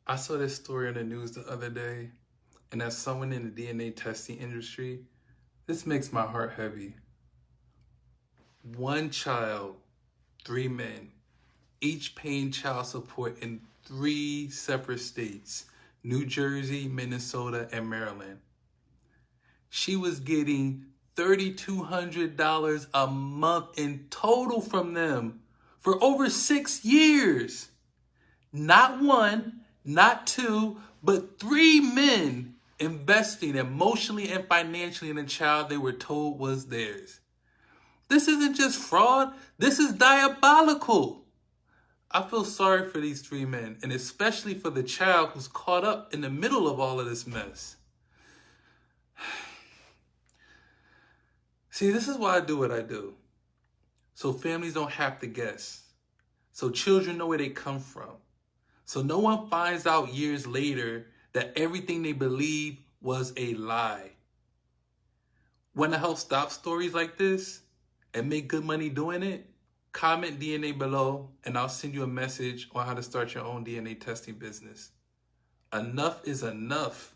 I saw this story on the news the other day, and as someone in the DNA testing industry, this makes my heart heavy. One child, three men, each paying child support in three separate states: New Jersey, Minnesota, and Maryland. She was getting $3,200 a month in total from them for over 6 years. Not one, not two, but three men investing emotionally and financially in a child they were told was theirs. This isn't just fraud, this is diabolical. I feel sorry for these three men, and especially for the child who's caught up in the middle of all of this mess. See, this is why I do what I do. So families don't have to guess. So children know where they come from. So no one finds out years later that everything they believe was a lie. Want to help stop stories like this and make good money doing it? Comment DNA below and I'll send you a message on how to start your own DNA testing business. Enough is enough.